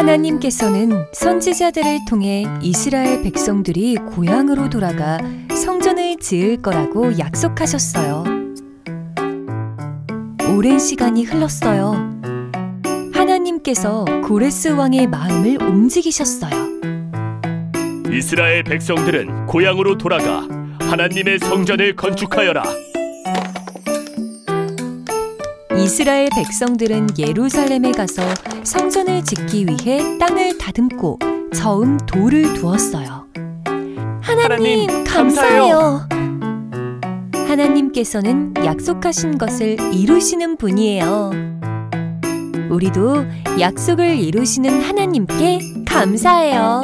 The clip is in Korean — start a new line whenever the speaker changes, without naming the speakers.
하나님께서는 선지자들을 통해 이스라엘 백성들이 고향으로 돌아가 성전을 지을 거라고 약속하셨어요. 오랜 시간이 흘렀어요. 하나님께서 고레스 왕의 마음을 움직이셨어요.
이스라엘 백성들은 고향으로 돌아가 하나님의 성전을 건축하여라.
이스라엘 백성들은 예루살렘에 가서 성전을 짓기 위해 땅을 다듬고 저은 돌을 두었어요. 하나님, 감사해요. 하나님께서는 약속하신 것을 이루시는 분이에요. 우리도 약속을 이루시는 하나님께 감사해요.